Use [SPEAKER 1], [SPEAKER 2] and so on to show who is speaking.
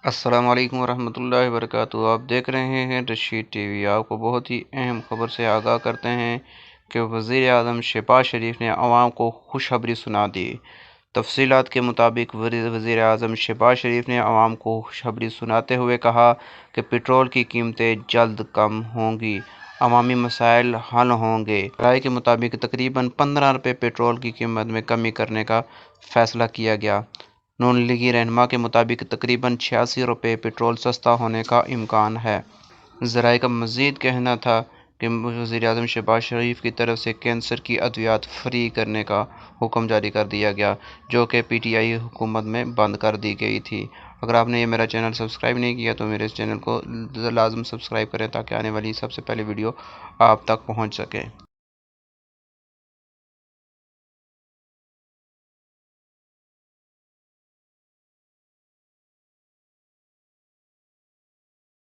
[SPEAKER 1] السلام علیکم ورحمۃ اللہ وبرکاتہ۔ آپ دیکھ رہے ہیں رشید ٹی وی۔ آپ کو بہت ہی اہم خبر سے آگاہ کرتے ہیں کہ وزیر اعظم شہباز شریف نے عوام کو خوشخبری سنا دی۔ تفصیلات کے مطابق وزیر اعظم شہباز شریف نے عوام کو خوشخبری سناتے ہوئے کہا کہ پیٹرول کی قیمتیں جلد کم ہوں گی، عوامی مسائل حل ہوں گے۔ رائے کے مطابق تقریباً 15 روپے پیٹرول کی قیمت میں کمی کرنے کا فیصلہ کیا گیا۔ نون لیگی رہنما کے مطابق تقریباً 86 روپے پیٹرول سستا ہونے کا امکان ہے۔ ذرائع کا مزید کہنا تھا کہ وزیر اعظم شہباز شریف کی طرف سے کینسر کی ادویات فری کرنے کا حکم جاری کر دیا گیا، جو کہ پی ٹی آئی حکومت میں بند کر دی گئی تھی۔ اگر آپ نے یہ میرا چینل سبسکرائب نہیں کیا تو میرے اس چینل کو لازم سبسکرائب کریں تاکہ آنے والی سب سے پہلے ویڈیو آپ تک پہنچ سکے۔